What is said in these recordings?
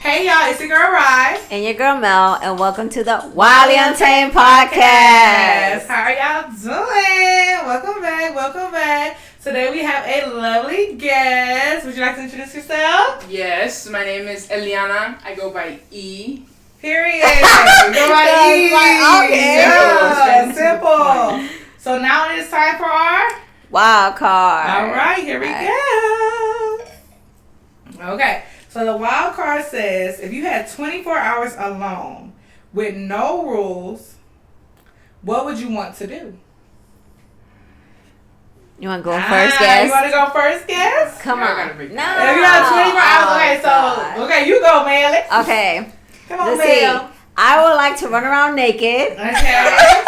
Hey y'all, it's your girl Ry. And your girl Mel, and welcome to the Ry and Untamed podcast. How are y'all doing? Welcome back. Today we have a lovely guest. Would you like to introduce yourself? Yes, my name is Eleana. I go by E. Period. Go by E. Okay. Yeah, simple. So now it is time for our Wild card. All right, here we go. Okay. So the wild card says, if you had 24 hours alone with no rules, what would you want to do? You want to go first, guess? You want to go first, guess? Come Yeah, I on. gotta break No. that. If you have 24 hours, okay, you go, Melly. Okay. Come on, Let's see. Mel. I would like to run around naked. Okay.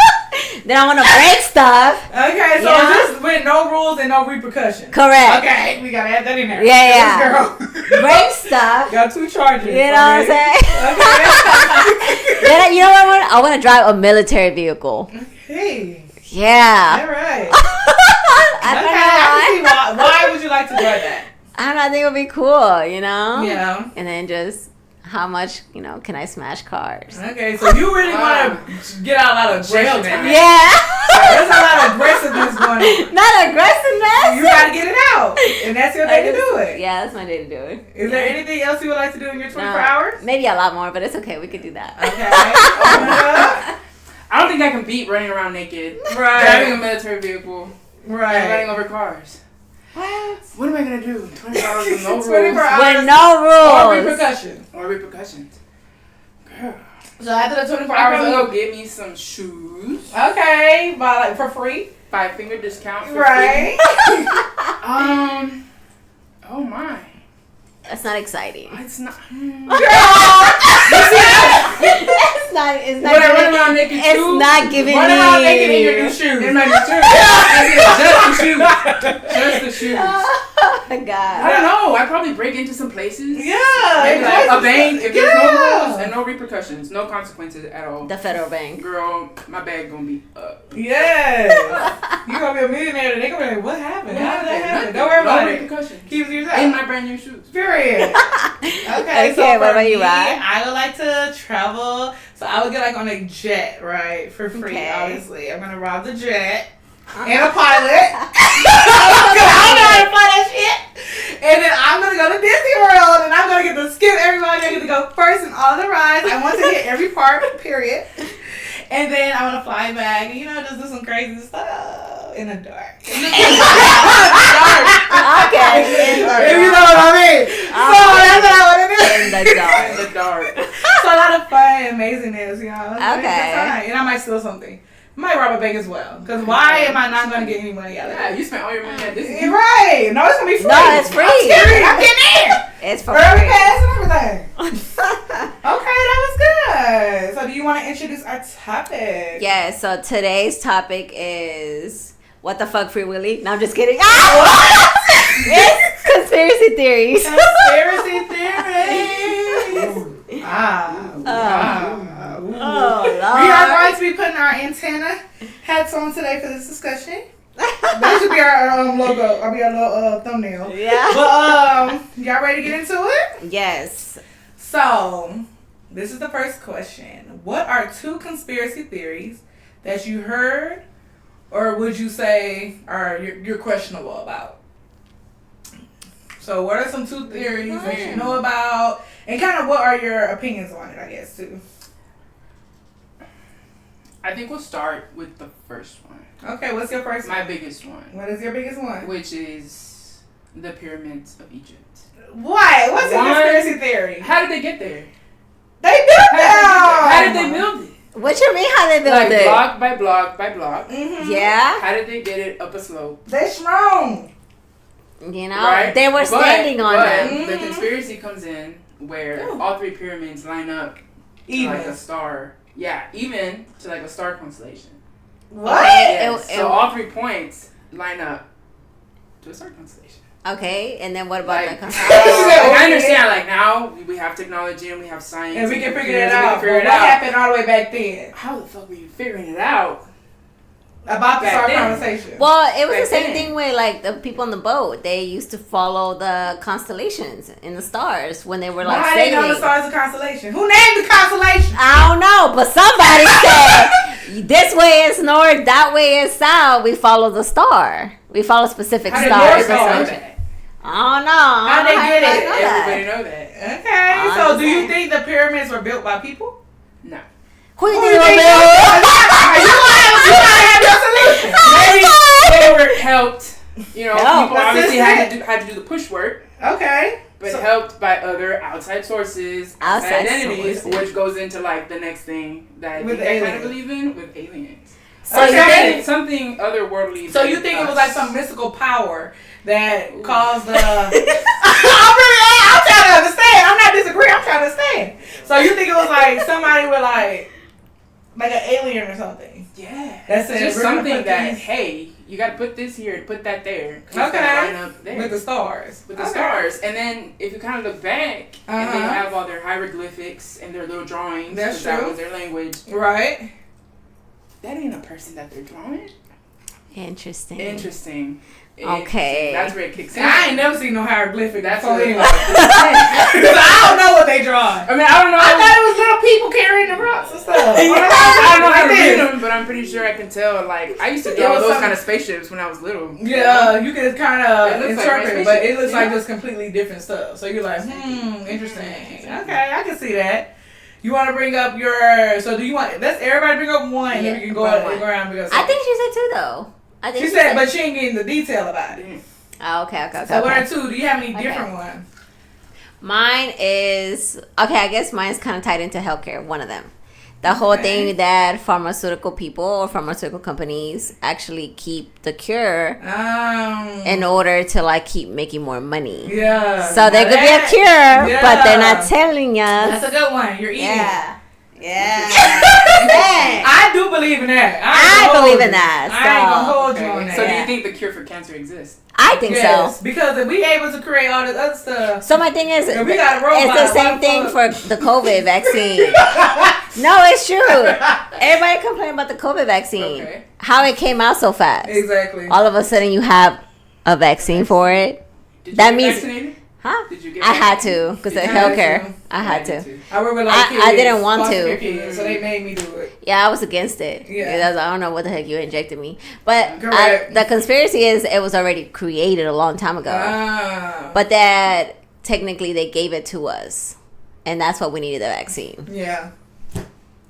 Then I want to break stuff. Okay, so just with no rules and no repercussions. Correct. Okay, we gotta add that in there. Yeah. Girl. Break stuff. Got 2 charges. You know what I'm saying? Okay. Then you know what I want? I want to drive a military vehicle. Hey. Yeah. All right. I don't Okay, know I can see why would you like to do that? I don't know. I think it would be cool, you know? Yeah. And then just how much, can I smash cars? Okay, so you really want to get out a lot of jail time. Yeah. There's a lot of aggressiveness going on. Not aggressiveness. You got to get it out. And that's your day to do it. Yeah, that's my day to do it. Is there anything else you would like to do in your 24 hours? Maybe a lot more, but it's okay. We could do that. Okay. I don't think I can beat running around naked, Right. driving a military vehicle, and running Right. over cars. What? What am I gonna do? 24 hours with no 24 rules hours. With no Or rules. repercussions. or repercussions. Girl, So after the 24 I hours, probably go get me some shoes. okay, for free. 5-finger discount for Right. free. Oh my. That's not exciting. It's not. It's not. It's not. When I run Giving, around naked it's too. not giving Run me. around naked in your new shoes. In my new shoes. Just the shoes. Just the shoes. Oh my I God. don't know. I probably break into some places. Yeah. Maybe like a bank if there's no rules Yeah. and no repercussions, no consequences at all. The federal bank. Girl, my bag gonna be up. Yes. You're going to be a millionaire and they're going to be like, what happened? How did that happen? Nothing. Don't worry about No it. repercussions. Keep it to yourself. In my brand new shoes. Period. Okay, so what for about you, me, Rod? I would like to travel. So I would get like on a jet, right? For free, Okay. obviously. I'm going to rob the jet. And a pilot. Because I don't know how to fly that shit. And then I'm going to go to Disney World. And I'm going to get to skip everybody. I get to go first in all the rides. I want to hit every park, period. And then I want to fly back and, just do some crazy stuff in the dark. Okay. If you know what I mean. So that's what I want to do. In the dark. In the dark. So a lot of fun and amazingness, Okay. And I might steal something. I might rob a bank as well. Because why am I not going to get any money out of Yeah, it? you spent all your money at Disney. You're right. No, it's going to be free. No, it's free. I'm getting in. It's for Early free. pass and everything. Okay, that was good. So do you want to introduce our topic? Yeah, so today's topic is what the fuck, Free Willy? No, I'm just kidding. It's conspiracy theories. Conspiracy theories. Oh, Lord. We are going to be putting our antenna hats on today for this discussion. That should be our logo. I'll be our little thumbnail. Yeah. But y'all ready to get into it? Yes. So, this is the first question. What are 2 conspiracy theories that you heard, or would you say are you're questionable about? So, what are some 2 theories that you know about, and kind of what are your opinions on it? I guess too. I think we'll start with the first one. Okay, what's your first one? My biggest one. What is your biggest one? Which is the pyramids of Egypt. What? What's your One- conspiracy theory? How did they get there? They built How did they build it? What you mean how they build Like it? block by block by block. Mm-hmm. Yeah. How did they get it up a slope? They strong. You know, Right? they were standing on but them. the conspiracy comes in where all 3 pyramids line up to Even. like a star. Yeah, even to like a star constellation. What? Yes. It- So all 3 points line up to a star constellation. Okay, and then what about Like, the I understand. Like now we have technology and we have science, And we can figure computers, it and we out. can figure But it what out. happened all the way back then? How the fuck were you figuring it out? About to Back start then. conversation. Well, it was Back the same then. thing with like the people on the boat. They used to follow the constellations in the stars when they were like How they know the sailing. stars of constellation? Who named the constellation? I don't know, but somebody said this way is north, that way is south. We follow the star. We follow specific How did stars. yours know or know something. that? I don't know. How they get everybody it? know that. Everybody know that. Okay, so I'm do you saying. think the pyramids were built by people? No. Who you Who think you was think built? You gotta have your solution. Maybe they were helped. You know, Help. people obviously Assistant. had to do the push work, Okay. but So- helped by other outside sources, Outside identities, sources. which goes into like the next thing that With I kind of aliens. believe in with aliens. So Okay. you think Something otherworldly. So than you think it was us. like some mystical power that Ooh. caused the? I'm trying to understand. I'm not disagreeing. I'm trying to understand. So you think it was like somebody with like an alien or something? Yeah, That's it. just We're gonna something put that these- hey, you got to put this here, put that there. 'cause it's Okay. gotta line up there With the stars. with the Okay. stars. And then if you kind of look back, and they Uh-huh. have all their hieroglyphics and their little drawings. That's 'cause that true. was their language. Right. That ain't a person that they're drawing. Interesting. Interesting. Okay. That's where it kicks in. I ain't never seen no hieroglyphic. That's before what- anyway. 'Cause I don't know what they draw. I mean, I don't know. I thought it was little people carrying the rocks and stuff. I don't know how to Like read this. them, but I'm pretty sure I can tell. Like, I used to It draw was those some- kind of spaceships when I was little. Yeah, you can kind It of looks like interpret my it, but it spaceship, looks like yeah. just completely different stuff. So you're like, interesting. Okay, I can see that. You want to bring up your? So do you want? Let's everybody bring up one, and then we can go bring around one. and go around. Because I think she said two though. I think she said, but she ain't getting the detail about it. Oh, okay. So what are two? Do you have any Okay. different ones? Mine is okay. I guess mine's kind of tied into healthcare. One of them, the whole Okay. thing that pharmaceutical people or pharmaceutical companies actually keep the cure in order to like keep making more money. Yeah. So there Now could be a that- cure, but they're yeah. not telling us. That's a good one. You're eating. Yeah. I do believe in that. I believe in that, I ain't gonna so- hold you on Okay. that. So do Yeah. you think the cure for cancer exists? I think Yes, so. because if we able to create all this other stuff, So my thing is, Yeah, we got a robot. it's the same Why thing the for the COVID vaccine. No, it's true. Everybody complain about the COVID vaccine. Okay. How it came out so fast. exactly. All of a sudden you have a vaccine for it. Did That you get means- vaccinated? Huh? Did you get I had vaccinated? to because Did of you? had healthcare. to. I had did to. too. I remember like I kids, didn't want foster to. kids, so they made me do it. Yeah, I was against it. Yeah. I don't know what the heck you injected me. But Correct. the conspiracy is it was already created a long time ago. But that technically they gave it to us. And that's why we needed the vaccine. yeah.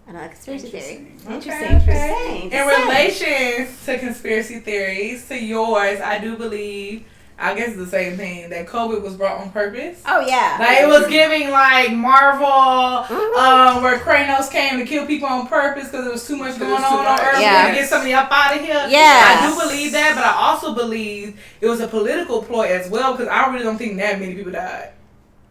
Another conspiracy theory. Okay, Interesting. In relation to conspiracy theories, to yours, I do believe, I guess it's the same thing, that COVID was brought on purpose. Oh, yeah. Like it was giving like Marvel, Mhm. where Kranos came to kill people on purpose because there was too much Because going it was too on much. Earth. Yeah. To get some of y'all out of here. Yeah. I do believe that, but I also believe it was a political ploy as well because I really don't think that many people died.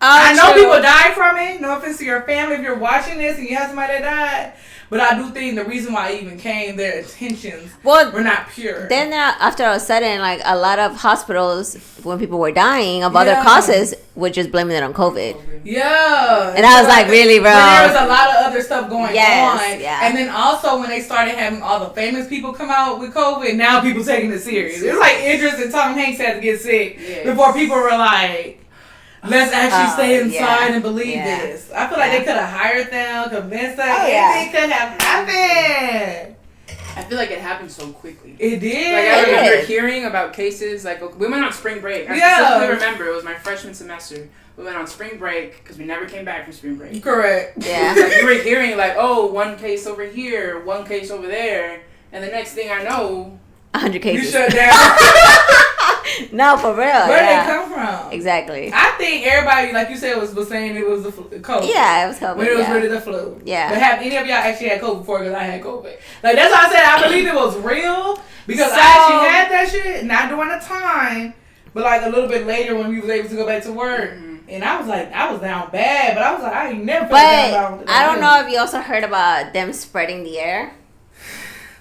I know true. people died from it. No offense to your family if you're watching this and you have somebody that died. But I do think the reason why it even came, their intentions Well, were not pure. then after a sudden, like a lot of hospitals, when people were dying of other Yeah. causes, were just blaming it on COVID. Yeah. And I was like, really, bro? When there was a lot of other stuff going Yes, on. yeah. And then also when they started having all the famous people come out with COVID, now people taking it serious. It's like Idris and Tom Hanks had to get sick Yes. before people were like, let's actually stay inside yeah. and believe Yeah. this. I feel like Yeah. they could have hired them, convinced them. Oh, yeah. Anything could have happened. I feel like it happened so quickly. It did. Like I It remember is. hearing about cases like we went on spring break. I Yeah. specifically remember it was my freshman semester. We went on spring break because we never came back from spring break. Correct. Yeah. Like you were hearing like, oh, one case over here, one case over there, and the next thing I know, 100 You cases. shut down. No, for real. Where yeah. did they come from? Exactly. I think everybody, like you said, was saying it was the COVID. Yeah, it was COVID. When it was yeah. really the flu. Yeah. But have any of y'all actually had COVID before? Because I had COVID. Like, that's why I said I believe it was real. Because So- I actually had that shit, not during the time, but like a little bit later when we was able to go back to work. And I was like, I was down bad, but I was like, I ain't never felt down. But I don't know if you also heard about them spreading the air.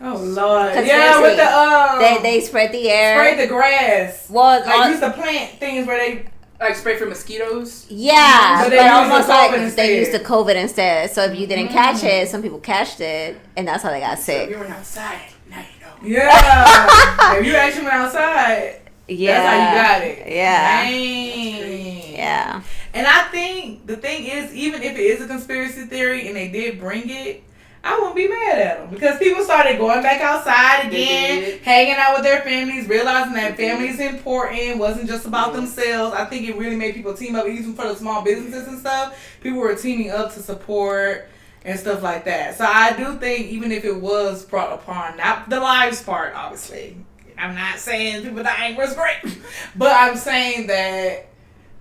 Oh, Lord. Conspiracy. Yeah, with the, They spread the air. sprayed the grass. Well, Like, used to plant things where they, like spray for mosquitoes. yeah, But but, they used almost the COVID like instead. they used the COVID instead. So if you didn't catch it, some people catched it, and that's how they got So if sick. you were outside, now you know. Yeah. If you actually went outside, Yeah. that's how you got it. Yeah. Dang. Yeah. And I think the thing is, even if it is a conspiracy theory and they did bring it, I wouldn't be mad at them because people started going back outside again, hanging out with their families, realizing that family is important, wasn't just about themselves. I think it really made people team up, even for the small businesses and stuff. People were teaming up to support and stuff like that. So I do think even if it was brought upon, not the lives part, obviously. I'm not saying people dying was great, but I'm saying that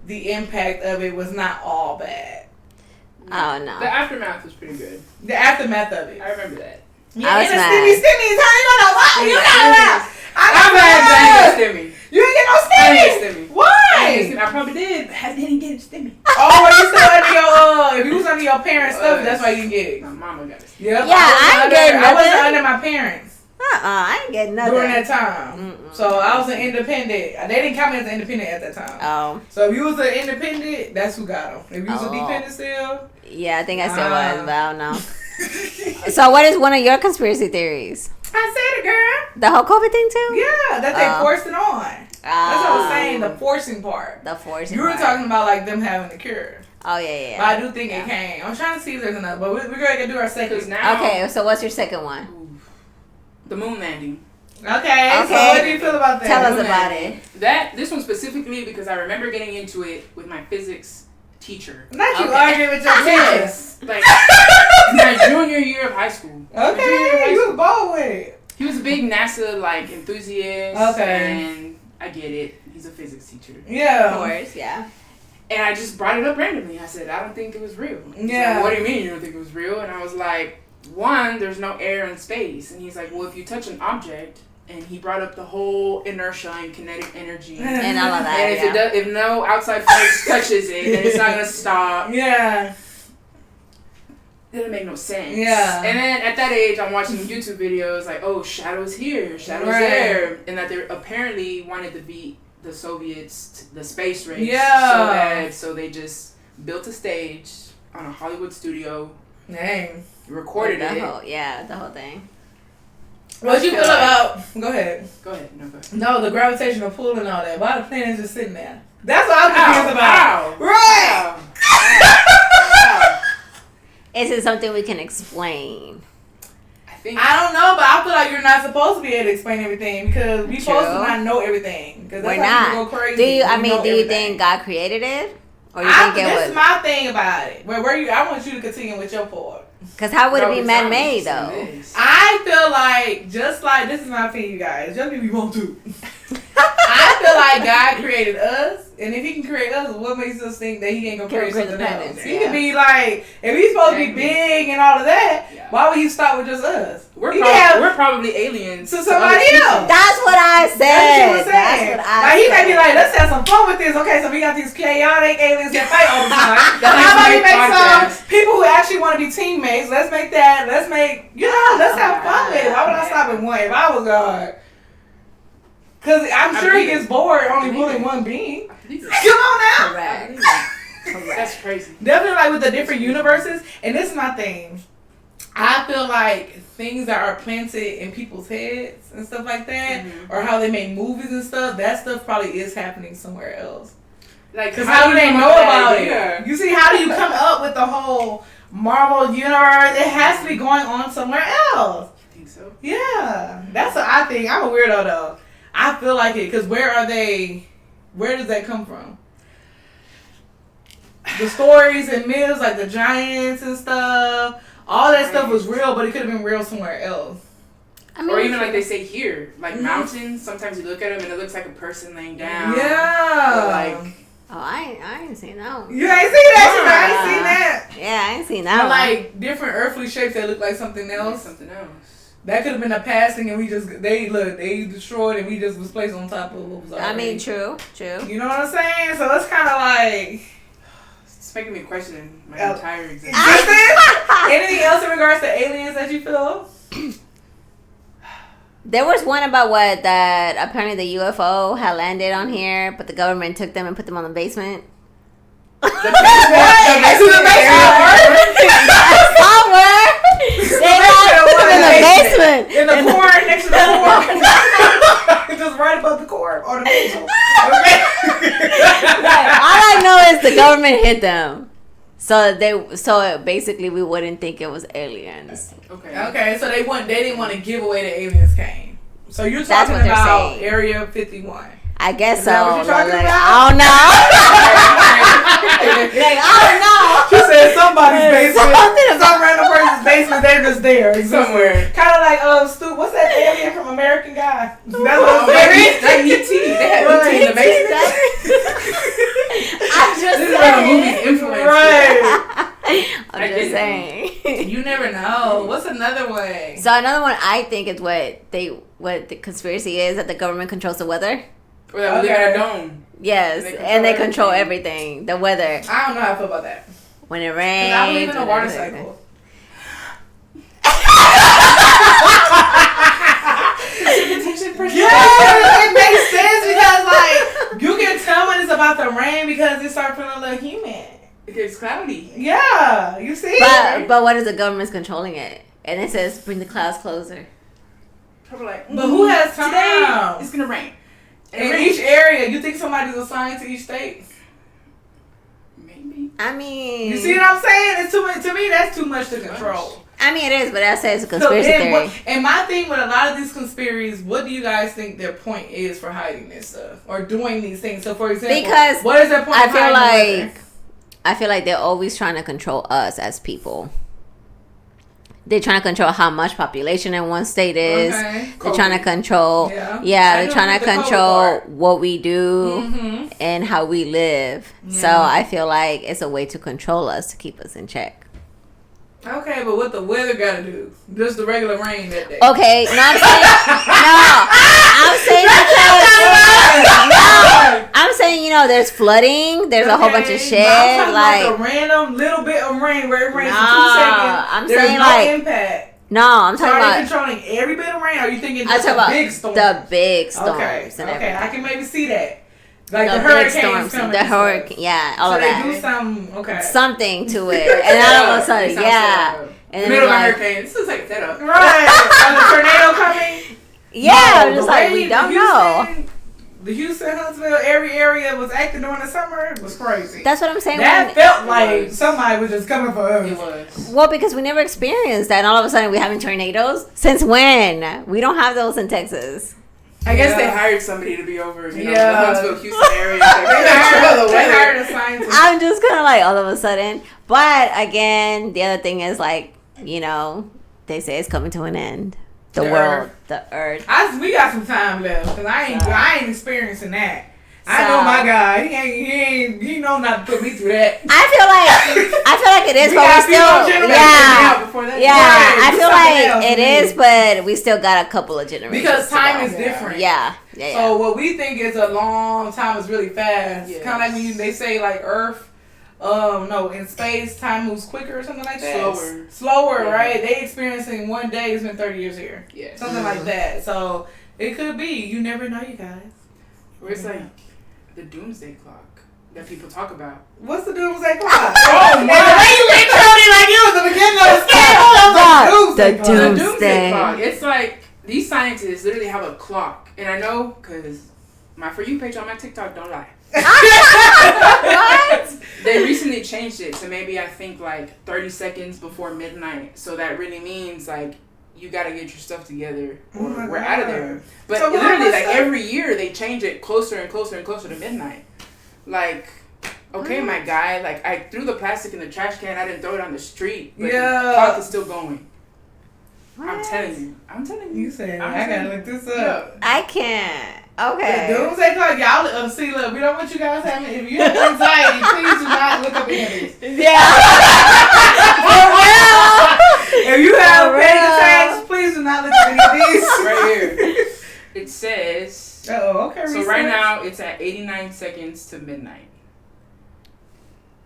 the impact of it was not all bad. Oh no. The aftermath was pretty good. The aftermath of it. I remember that. Yeah, I was and the mad. stimmies, honey, you know what? You know that. I'm mad that I didn't get a stimmy. You didn't get no I stimmy. didn't get a stimmy. Why? I probably did. But I didn't get a stimmy. Oh, well, you still under your if you was under your parents' stuff, that's why you didn't get it. My mama got it. Yep. Yeah, I ain't getting I wasn't nothing. under my parents I ain't getting nothing. during that time. So I was an independent. They didn't count me as an independent at that time. Oh. So if you was an independent, that's who got them. If you was a Oh. dependent still. Yeah, I think I still was, but I don't know. So what is one of your conspiracy theories? I said it, girl. The whole COVID thing too? Yeah, that they forced it on. That's what I was saying, the forcing part. The forcing You were part. talking about like them having the cure. Oh, yeah. But I do think it came. I'm trying to see if there's another, but we're going to do our second. Because now, Okay, so what's your second one? the moon landing. Okay, so what do you feel about that? Tell us Moon about landing. it. This one specifically because I remember getting into it with my physics teacher. Not you Okay. arguing with your teachers. Like my junior year of high school. Okay, you was bold with it. He was a big NASA enthusiast. Okay. And I get it. He's a physics teacher. Yeah. Of course, yeah. And I just brought it up randomly. I said, I don't think it was real. He's Yeah. like, what do you mean you don't think it was real? And I was like, one, there's no air in space. And he's like, well, if you touch an object, and he brought up the whole inertia and kinetic energy. And all of that, And if, yeah. if no outside force touches it, then it's not going to stop. Yeah. It didn't make no sense. Yeah. And then at that age, I'm watching YouTube videos like, oh, shadows here, shadows Right. there. And that they apparently wanted to beat the Soviets to the space race Yeah. so bad. So they just built a stage on a Hollywood studio, Dang. recorded the it. whole thing. What you feel about? Go ahead. Go ahead. No, go ahead. No, the gravitational pull and all that. Why the planet's just sitting there? That's what I'm confused about. Ow. Right. Ow. Is it something we can explain? I think I don't know, but I feel like you're not supposed to be able to explain everything because we True. supposed to not know everything. Because We're that's how not. people go crazy. Do you? I We mean, know do you everything. think God created it, or you think it This was? is my thing about it. Where you? I want you to continue with your part. Because how would No, it be it's not man-made just though? this. I feel like, just like, this is my opinion, you guys. Just if you want to. I feel like God created us, and if he can create us, what makes us think that he ain't gonna create Create the something else? planets, He yeah. could be like, if he's supposed to be Exactly. big and all of that, Yeah. why would he stop with just us? We're, He could have we're probably aliens to other somebody species. else. That's what I That's said. what you were saying. That's what I Like, he said. may be like, let's have some fun with this. Okay, so we got these chaotic aliens that fight all the time. That's How about we my make podcast. some people who actually want to be teammates? Let's make that. Let's make, let's have fun with it. Why would I stop at one if I was God? Because I'm sure he gets bored only ruling one being. Come on now. Correct. Correct. That's crazy. Definitely like with the different universes. And this is my thing. I feel like things that are planted in people's heads and stuff like that, or how they make movies and stuff, that stuff probably is happening somewhere else. Like, Because how do they come know up with about that it? idea? You see, how do you come up with the whole Marvel universe? It has to be going on somewhere else. I think so. Yeah. That's what I think. I'm a weirdo though. I feel like it. Because where are they? Where does that come from? The stories and myths, like the giants and stuff. All that stuff was real, but it could have been real somewhere else. I mean, Or even like they say here, like Mhm. mountains. Sometimes you look at them and it looks like a person laying down. Yeah. Or like oh, I ain't seen that one. You ain't seen that? I ain't seen that. Yeah, I ain't seen But that one. like different earthly shapes that look like something else. something else. That could have been a passing, and we just they destroyed, and we just was placed on top of what was already. I mean, true. You know what I'm saying? So it's kind of like. It's making me question my Oh. entire existence. Anything else in regards to aliens that you feel? There was one about that apparently the UFO had landed on here, but the government took them and put them on the basement. The basement. Somewhere. They got in the basement. In the corn next to the corn. Just right above the corn or the mantle. Okay. All I know is the government hit them. So basically we wouldn't think it was aliens. Okay, so they didn't want to give away the aliens came. So you're talking about Area 51. I guess Is that what you're talking about? I don't know. I don't know. She said somebody's basement. Some random person's basement. They're just there somewhere. Kind of like Stu. What's that alien from American Guy? That's what I'm saying. Like ET. They had ET in the basement. I'm just saying. This is where the movie's influence. Right. I'm just saying. You never know. What's another way? So another one I think is what the conspiracy is, that the government controls the weather. Or that we live in a dome. Yes, and they control everything. The weather. I don't know how I feel about that. When it rains. I believe in the water cycle. Yeah, it makes sense because like you can tell when it's about to rain because it starts feeling a little humid. It gets cloudy. Yeah, you see. But what is the government's controlling it? And it says bring the clouds closer. Probably like, but who has time? Today it's gonna rain. In each area, you think somebody's assigned to each state? Maybe. I mean, you see what I'm saying? It's too much. To me, that's too much to control. I mean, it is, but I say it's a conspiracy theory. And my thing with a lot of these conspiracies, what do you guys think their point is for hiding this stuff or doing these things? So, for example, because what is their point? I feel like they're always trying to control us as people. They're trying to control how much population in one state is. Okay. They're trying to control, they're trying to control what we do and how we live. Yeah. So I feel like it's a way to control us, to keep us in check. Okay, but what the weather got to do? Just the regular rain that day. Okay, I'm saying, there's flooding. There's a whole bunch of shit. I'm like a random little bit of rain where it rains for 2 seconds. There's no impact. No, I'm talking about controlling every bit of rain. Or are you thinking just the big storms? The big storms. Okay, I can maybe see that. Like the hurricanes coming. The hurricane, all of that. So they do something to it, and all of a sudden, and middle of a hurricane. This is like setup, right? And the tornado coming. Yeah, I'm just like we don't know. The Houston, Huntsville, every area was active during the summer. It was crazy. That's what I'm saying. That felt like somebody was just coming for us. It was. Well, because we never experienced that, and all of a sudden we're having tornadoes. Since when? We don't have those in Texas. I guess they hired somebody to be over, the Huntsville, Houston area. They hired a scientist. I'm just kind of like all of a sudden. But again, the other thing is like, they say it's coming to an end. The world, the earth. We got some time left because I ain't experiencing that. I know my guy. He know not to put me through that. I feel like it is, but we still, I feel like it is, but we still got a couple of generations because time is different. Yeah. So what we think is a long time is really fast. Yes. Kind of like when they say like Earth. In space, time moves quicker or something like that. Slower, right? They experiencing one day has been 30 years here. Yeah. Something like that. So it could be. You never know, you guys. Or it's like the doomsday clock that people talk about. What's the doomsday clock? Oh my! The way you introed it like it was the beginning of the scale. The doomsday clock. It's like these scientists literally have a clock, and I know because my For You page on my TikTok don't lie. What? They recently changed it to maybe I think like 30 seconds before midnight. So that really means like you got to get your stuff together or we're out of there. But so literally like every year they change it closer and closer and closer to midnight. Like, okay, my guy, like I threw the plastic in the trash can. I didn't throw it on the street. But the clock is still going. What? I'm telling you. You said I got to look this up. I can't. Okay. The doomsday clock, y'all see, look, we don't want you guys having, if you have anxiety, please do not look up images. Yeah. If you have panic attacks, please do not look at any of these. Right here. It says, okay. So right now, it's at 89 seconds to midnight.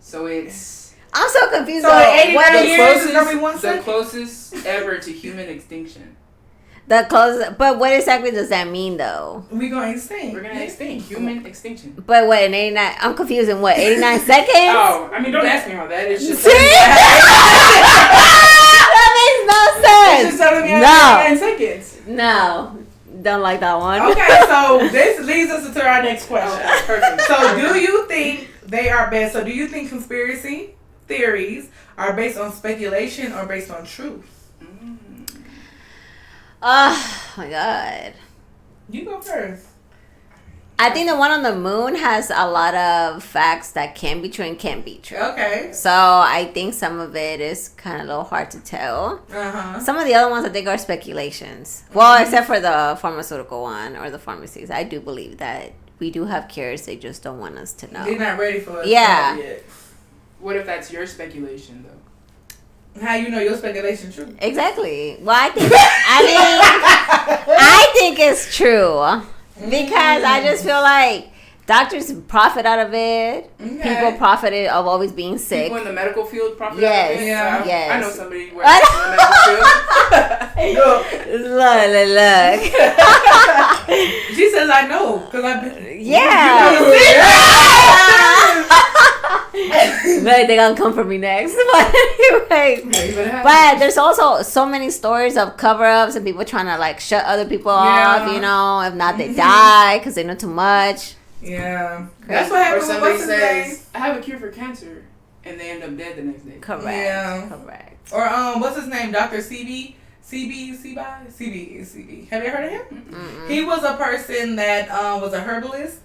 So it's... I'm so confused. So 89 years is going to be 1 second? The closest ever to human extinction. But what exactly does that mean, though? We're going to extinct. We're going to extinct. Human extinction. But what, in 89... I'm confused in what, 89 seconds? Oh, I mean, don't ask me all that. It's just... See? That makes no no sense. No. 9 seconds. No. Don't like that one. Okay, so this leads us to our next question. Okay, perfect. So do you think they are based, so do you think conspiracy theories are based on speculation or based on truth? Oh my God. You go first. I think the one on the moon has a lot of facts that can be true and can't be true. Okay. So I think some of it is kind of a little hard to tell. Uh-huh. Some of the other ones I think are speculations. Well, except for the pharmaceutical one or the pharmacies. I do believe that we do have cures. They just don't want us to know. They're not ready for us yet. What if that's your speculation, though? How you know your speculation true? Exactly. Well, I think it's true. Because I just feel like doctors profit out of it. Okay. People profited of always being sick. People in the medical field profit out of it? Yeah. Yes. I know somebody who works in the medical field. Look. She says I know. Because I've been... Yeah. Like they're gonna come for me next. But anyway, but there's also so many stories of cover-ups and people trying to like shut other people off, you know, if not they die because they know too much. Yeah, that's what happens. Or somebody says I have a cure for cancer and they end up dead the next day. Correct. Yeah. Correct. Or what's his name? Dr. CB. Have you heard of him? Mm-mm. He was a person that was a herbalist.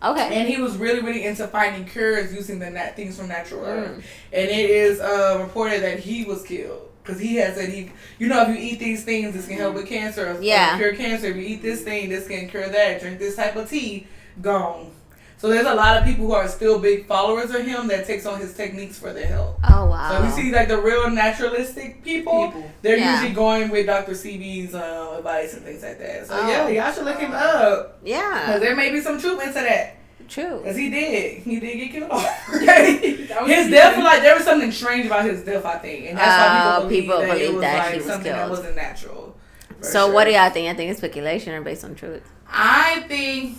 Okay. And he was really, really into finding cures using things from natural herbs. And it is reported that he was killed. Because he had said, if you eat these things, this can help with cancer. Or cure cancer. If you eat this thing, this can cure that. Drink this type of tea, gone. So there's a lot of people who are still big followers of him that takes on his techniques for their health. Oh, wow. So we see like the real naturalistic people. They're usually going with Dr. CB's advice and things like that. So y'all should look him up. Yeah. Because there may be some truth into that. True. Because he did get killed off. His death, there was something strange about his death, I think. And that's why people believe that he was something killed. That wasn't natural. So what do y'all think? I think it's speculation or based on truth? I think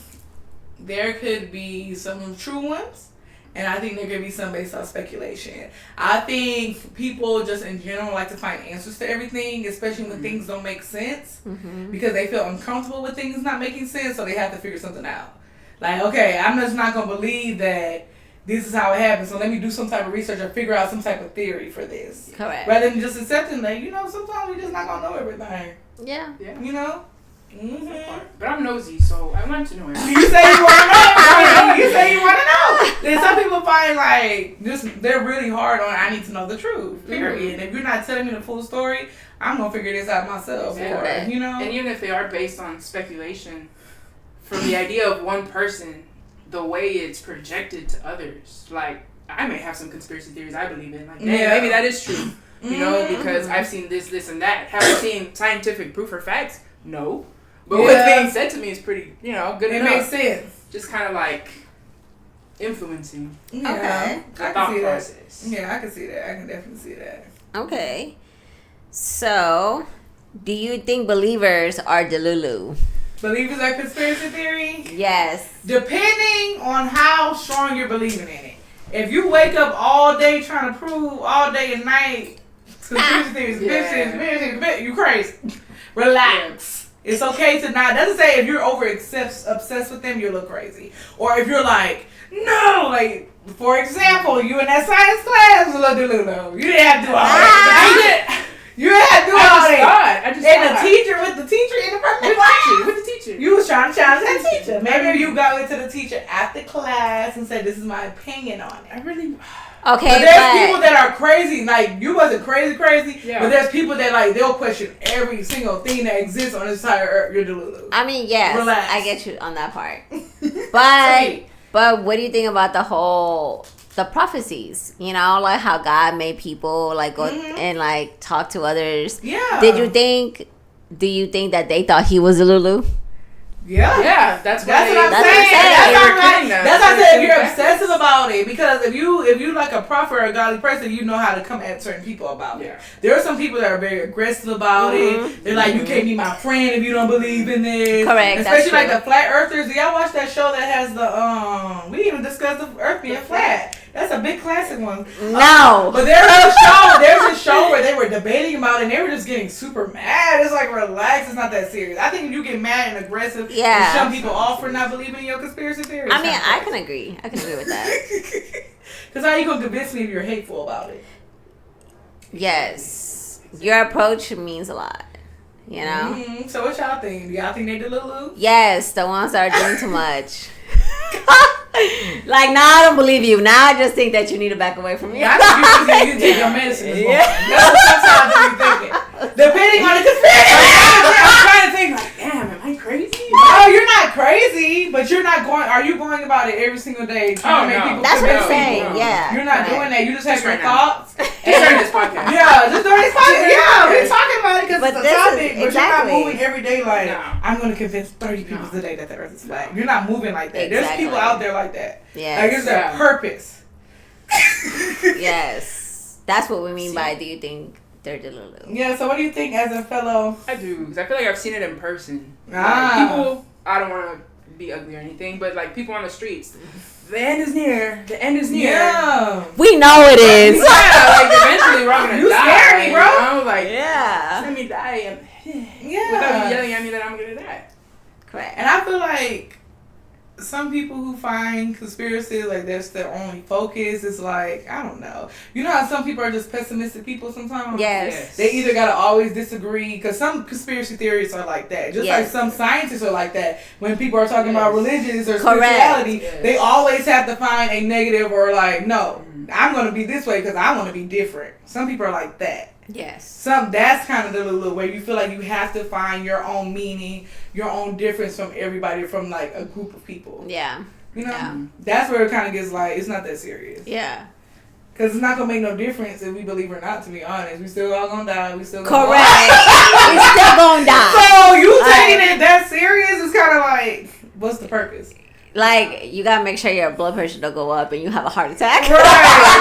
there could be some true ones, and I think there could be some based on speculation. I think people just in general like to find answers to everything, especially when things don't make sense, because they feel uncomfortable with things not making sense, so they have to figure something out. Like, okay, I'm just not going to believe that this is how it happened, so let me do some type of research or figure out some type of theory for this. Correct. Rather than just accepting that, sometimes we just not going to know everything. Yeah. You know? Mm-hmm. But I'm nosy, so I want to know everything. You say you want to know. You say you want to know. Then some people find they're really hard on. I need to know the truth. Period. If you're not telling me the full story, I'm gonna figure this out myself. Exactly. Or, and even if they are based on speculation, from the idea of one person, the way it's projected to others, like I may have some conspiracy theories I believe in. Like, maybe that is true. Because I've seen this, and that. Have I seen scientific proof or facts? No. But what's being said to me is pretty, good enough. It makes sense. Just kind of like influencing the thought process. Yeah, I can see that. I can definitely see that. Okay. So, do you think believers are delulu? Believers are conspiracy theory? Yes. Depending on how strong you're believing in it. If you wake up all day trying to prove all day and night conspiracy theories, you crazy. Relax. It's okay to not. Doesn't say if you're obsessed with them, you look crazy. Or if you're like, no, like, for example, you in that science class, you didn't have to do all that. You didn't have to do all that. I just and the teacher in the front of the class. With the teacher. You was trying to challenge that teacher. Maybe you go into the teacher after class and said, this is my opinion on it. I really... Okay, but there's people that are crazy. Like, you wasn't crazy, but there's people that, like, they'll question every single thing that exists on this entire earth. You're delulu. I mean, yes. Relax. I get you on that part. But what do you think about the prophecies? Like how God made people, like, go and, like, talk to others. Yeah. Do you think that they thought he was delulu? Yeah, that's what I'm saying. That's why I said if you're obsessive about it, because if you like a prophet for a godly person, you know how to come at certain people about it. There are some people that are very aggressive about it. They're like, you can't be my friend if you don't believe in this. Correct. Especially like the flat earthers. Do y'all watch that show that has the we didn't even discuss the earth being flat. That's a big classic one. No. But there's a show where they were debating about it and they were just getting super mad. It's like, relax, it's not that serious. I think if you get mad and aggressive and shut people off for not believing in your conspiracy theories. I mean, I can agree with that. Because how you going to convince me if you're hateful about it? Yes. Your approach means a lot. You know? Mm-hmm. So what y'all think? Do y'all think they did a little? Yes, the ones that are doing too much. Like, now I don't believe you. Now I just think that you need to back away from me. I think you take your medicine this morning. That's what sometimes I be thinking. Depending on the conspiracy. I'm trying to think, like, damn, am I crazy? No, you're not crazy, but you're not going. Are you going about it every single day? Trying to make people that's what I'm people? saying. Yeah, you're not doing that. You just have your right thoughts. Just during this podcast. Yeah, just during this podcast. Yeah, we're talking about it because it's a topic. But exactly. you're not moving every day like I'm going to convince 30 people today that the Earth is flat. You're not moving like that. There's people out there like that. Yeah, like it's their purpose. Yes, that's what we mean by. Do you think they're delulu? Yeah. So what do you think as a fellow? I do, because I feel like I've seen it in person. Ah. Like, people. I don't want to be ugly or anything, but like people on the streets. The end is near. The end is near. Yeah. We know it is. Yeah, like eventually we're all gonna die. Scare me, bro. You know? Like, yeah. let me die. And, Yeah. Without you yelling at me that I'm gonna die. Correct. And I feel like some people who find conspiracies like that's their only focus is like, I don't know. You know how some people are just pessimistic people sometimes? Yes. They either gotta always disagree, because some conspiracy theories are like that. Just like some scientists are like that. When people are talking about religions or spirituality, they always have to find a negative or like, no, I'm gonna be this way because I want to be different. Some people are like that. Yes. That's kind of the little way you feel like you have to find your own meaning, your own difference from everybody, from like a group of people. Yeah. You know, that's where it kind of gets like, it's not that serious. Yeah. Because it's not gonna make no difference if we believe or not. To be honest, we still all gonna die. We still gonna we still gonna die. So you taking it that serious is kind of like, what's the purpose? Like, you gotta make sure your blood pressure don't go up and you have a heart attack. Right.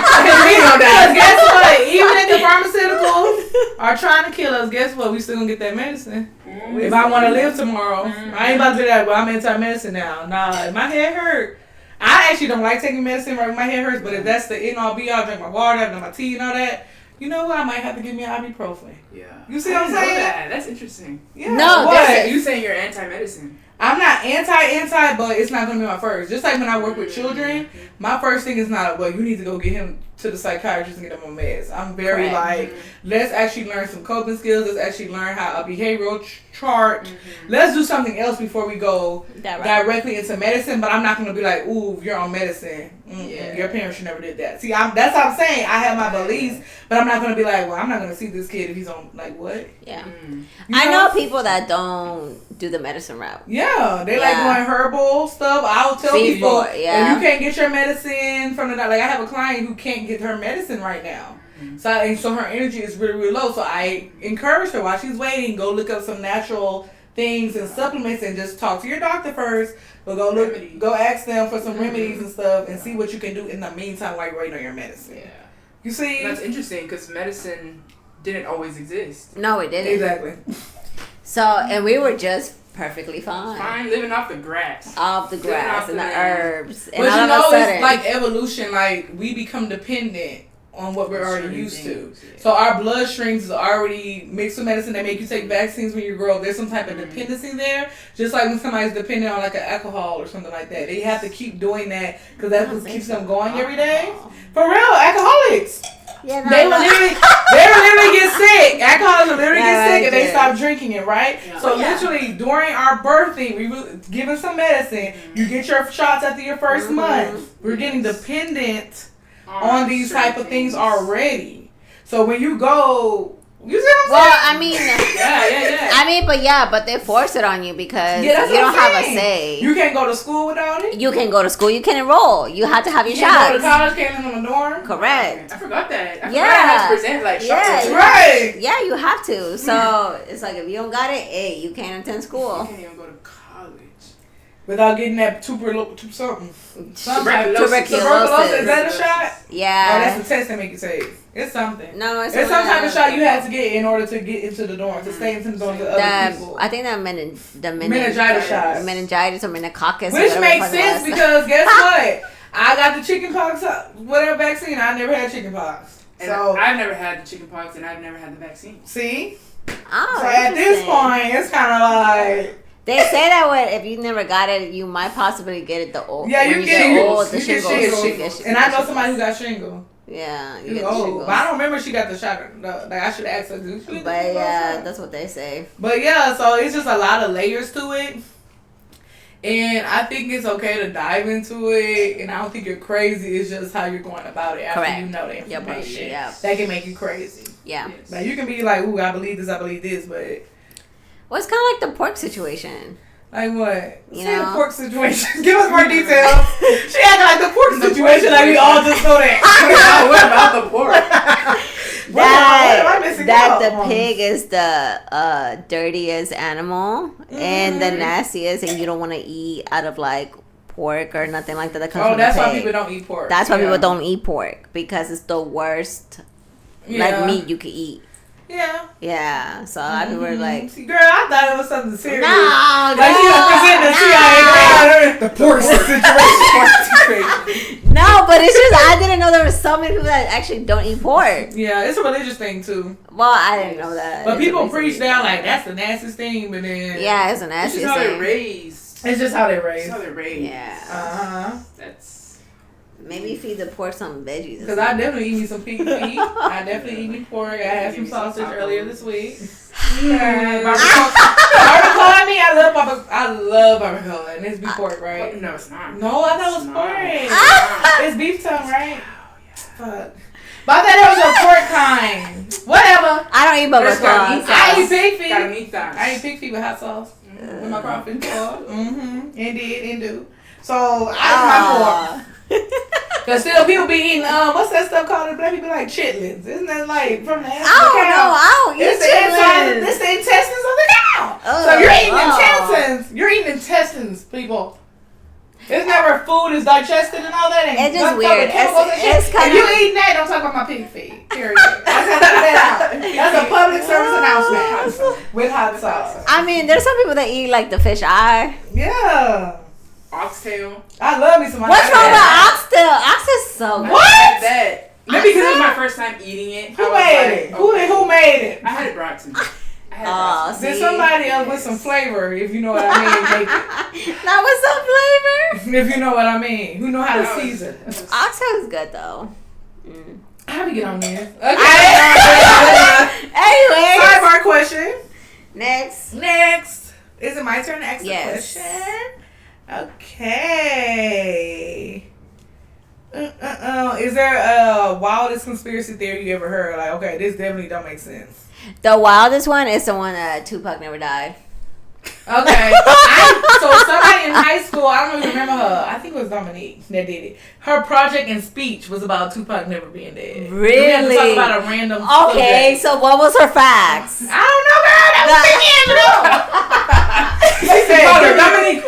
Because guess what? Even if the pharmaceuticals are trying to kill us, guess what? We still gonna get that medicine. If I want to live tomorrow, I ain't about to do that, but I'm anti-medicine now. Nah, if my head hurt, I actually don't like taking medicine right when my head hurts, but if that's the end all be all, drink my water, drink my tea and all that, you know what? I might have to give me an ibuprofen. Yeah. You see what I'm saying? That's interesting. Yeah. No, what? You saying you're anti-medicine. I'm not anti, but it's not going to be my first. Just like when I work with children, my first thing is not, well, you need to go get him to the psychiatrist and get him on meds. I'm very let's actually learn some coping skills. Let's actually learn how a behavioral chart. Let's do something else before we go directly into medicine. But I'm not going to be like, ooh, you're on medicine. Your parents should never did that. See, that's what I'm saying. I have my beliefs, but I'm not going to be like, well, I'm not going to see this kid if he's on, like, what? Yeah. I know people that don't do the medicine route. Yeah, they like doing herbal stuff. I'll tell people, if you can't get your medicine from the doctor, like I have a client who can't get her medicine right now. So her energy is really, really low. So I encourage her while she's waiting, go look up some natural things and supplements and just talk to your doctor first. But go ask them for some remedies and stuff and see what you can do in the meantime while you're waiting on your medicine. Yeah. You see? That's interesting because medicine didn't always exist. No, it didn't. Exactly. So, and we were just perfectly fine. Living off the grass. Off the grass and the herbs. And but you know, it's like evolution. Like, we become dependent on what we're already used to. So our bloodstreams is already mixed with medicine. They make you take vaccines when you grow up. There's some type of dependency there. Just like when somebody's dependent on like an alcohol or something like that. They have to keep doing that because that's what keeps them going every day. For real, alcoholics. Yeah, they will literally get sick. Alcoholics will literally get sick and they stop drinking it, right? Yeah. So literally during our birthing, we were given some medicine. You get your shots after your first month. We're getting dependent on these type of things already. So when you go, you see what I'm saying? Well, I mean, I mean, but they force it on you because you don't have a say. You can't go to school without it. You can go to school. You can enroll. You have to have your shots. You can't go to college. Can't live on the dorm. Correct. I forgot that. I forgot I had to present like shots. Right. Yeah, you have to. So it's like if you don't got it, hey, you can't attend school. You can't even go to college. without getting that tuberculosis. Is that a shot? Yeah. Oh, that's a test that make you safe. It's something. No, it's some type of shot you have to get in order to get into the dorm, to stay into the dorm with other people. I think meningitis shot. Meningitis or meningococcus. Which makes sense because guess what? I got the chickenpox, whatever vaccine. I never had chickenpox. So I've never had the chickenpox and I've never had the vaccine. See? Oh, so at this point, it's kind of like... They say that if you never got it, you might possibly get it the old. Yeah, you get shingles. The shingles. And I know somebody who got shingle. Yeah, you get the shingles. But I don't remember she got the shot. Like I should ask her. But yeah, that's what they say. But yeah, so it's just a lot of layers to it. And I think it's okay to dive into it. And I don't think you're crazy. It's just how you're going about it after you know the information. Yeah. That can make you crazy. Yeah. Like you can be like, ooh, I believe this, but... Well, it's kind of like the pork situation. Like what? You Say know? the pork situation. Give us more details. She acting like the pork situation. Like we all just know that. What about the pork? that the pig is the dirtiest animal and the nastiest, and you don't want to eat out of like pork or nothing like that. That comes from that's the pig. why people don't eat pork. That's why people don't eat pork, because it's the worst like meat you could eat. Yeah. Yeah. So a lot of people were like, see, girl, I thought it was something serious. No, like she was presenting the CIA. The pork situation. No, but it's just I didn't know there were so many people that actually don't eat pork. Yeah, it's a religious thing too. Well, I didn't know that. But people preach down like that's the nastiest thing, but then yeah, it's a nastiest thing. It's just how they're raised. It's just how they're raised. It's how they're raised. Yeah. That's. Maybe feed the pork some veggies. Because I definitely eat me some pig feet. I definitely eat me pork. I had some sausage earlier this week. Yeah, barbacoa me. I love barbacoa, and it's beef pork, right? No, it's not. No, I thought it was pork. It's beef tongue, right? Fuck. But I thought it was a pork kind. Whatever. I don't eat barbacoa. I eat pig feet. Gotta meat thighs. I eat pig feet with hot sauce. With my crawfish sauce. And do. So I eat my pork. Cause still people be eating what's that stuff called? Black people like chitlins. Isn't that like from the cow? I don't eat chitlins. It's the intestines of the cow. So you're eating intestines. You're eating intestines, people. Isn't that where food is digested and all that? And it's just weird. It's kind of. If you eating that, don't talk about my pig feet. Period. That's a public service announcement with hot sauce. I mean, there's some people that eat like the fish eye. Yeah. Oxtail. I love me some. What's wrong with oxtail? Oxtail's so good. What? I had that. Maybe because it was my first time eating it. Who made it? Who made it? I had it brought to me. Then somebody else with some flavor, if you know what I mean, make it. Not with some flavor. If you know what I mean. Who know how to season. Oxtail is good though. How we get on there? Okay. Anyway. Sidebar question. Next. Is it my turn to ask the question? Okay. Is there a wildest conspiracy theory you ever heard? Like, okay, this definitely don't make sense. The wildest one is the one that Tupac never died. Okay. So somebody in high school, I don't even remember her. I think it was Dominique that did it. Her project and speech was about Tupac never being dead. Really? We had to talk about a random Okay, subject. so what was her facts? I don't know, girl. That was She said Dominique.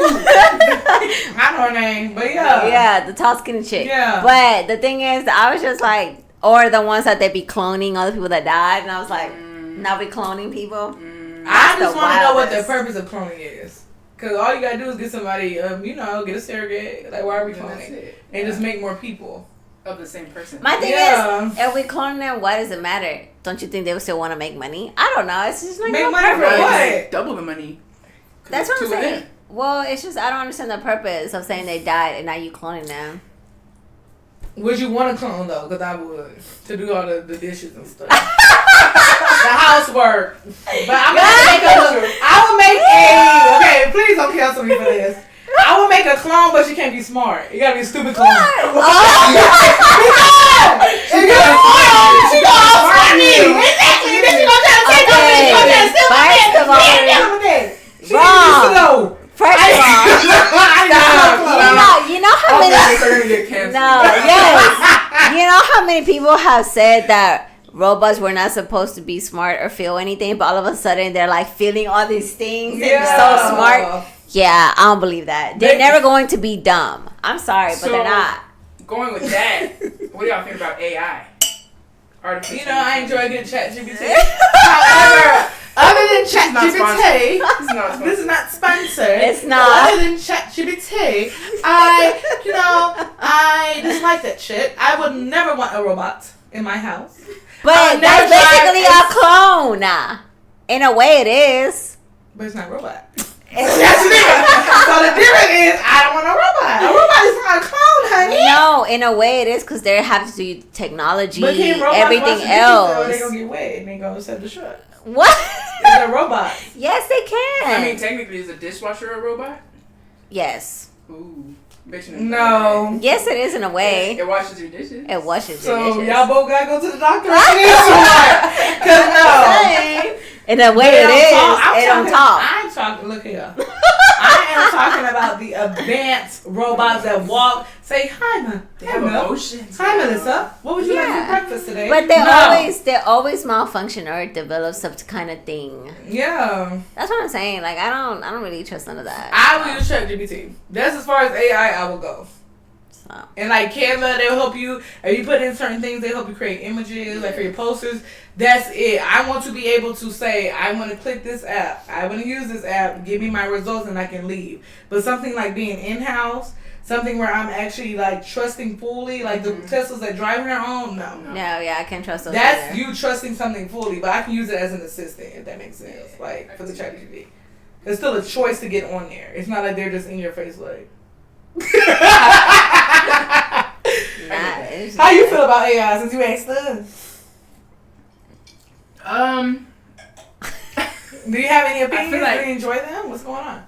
I know her name, but yeah. Yeah, the tall skinny chick. Yeah. But the thing is, I was just like, or the ones that they be cloning all the people that died, and I was like, now we cloning people. I just want to know what the purpose of cloning is. Because all you got to do is get somebody, get a surrogate. Like, why are we cloning? And just make more people. Of the same person. My thing is, if we clone them, why does it matter? Don't you think they would still want to make money? I don't know. It's just like make money for what? Double the money. That's what I'm saying. Well, it's just I don't understand the purpose of saying they died and now you cloning them. Would you want to clone though? Because I would, to do all the dishes and stuff, the housework. But I'm gonna okay, please don't cancel me for this. I will make a clone, but she can't be smart. You gotta be a stupid clone. She gonna outsmart me. Exactly. Then she gonna try to take over. She gonna try to steal my man. Wrong. First of all, you know how many. You know how many people have said that robots were not supposed to be smart or feel anything, but all of a sudden they're like feeling all these things and so smart. Yeah, I don't believe that. They're never going to be dumb. I'm sorry, but they're not. Going with that, what do y'all think about AI? You know, I enjoy good ChatGPT. However, other than ChatGPT, this is not sponsored. It's not. Other than ChatGPT, I dislike that shit. I would never want a robot in my house. But that's basically a clone. In a way, it is. But it's not a robot. That's the difference. So the difference is, I don't want a robot. A robot is not a clone, honey. No, in a way it is because they have to do technology, but everything else. They're going to get wet and they're going to self-destruct. What? They're robots. Yes, they can. I mean, technically, is a dishwasher a robot? Yes. Ooh. No. Yes, it is in a way. It washes your dishes. It washes your dishes. dishes. So y'all both gotta go to the doctor. Cause no. In a way, it is. It don't talk. I'm talking. Look here. I am talking about the advanced robots that walk. Say hi, ma. They have emotions. Hi, Melissa. What would you like for breakfast today? But they always malfunction or develop some kind of thing. Yeah. That's what I'm saying. Like I don't really trust none of that. I will use ChatGPT. That's as far as AI I will go. So. And like Canva, they'll help you. If you put in certain things, they help you create images, like for your posters. That's it. I want to be able to say, I want to click this app. I want to use this app. Give me my results, and I can leave. But something like being in-house, something where I'm actually like trusting fully, like the Teslas that drive on their own. No, yeah, I can't trust those. That's either. you trusting something fully, but I can use it as an assistant if that makes sense. Like for the ChatGPT, there's still a choice to get on there. It's not like they're just in your face like. How you feel about AI since you asked us? Do you have any opinions? Like, do you enjoy them? What's going on?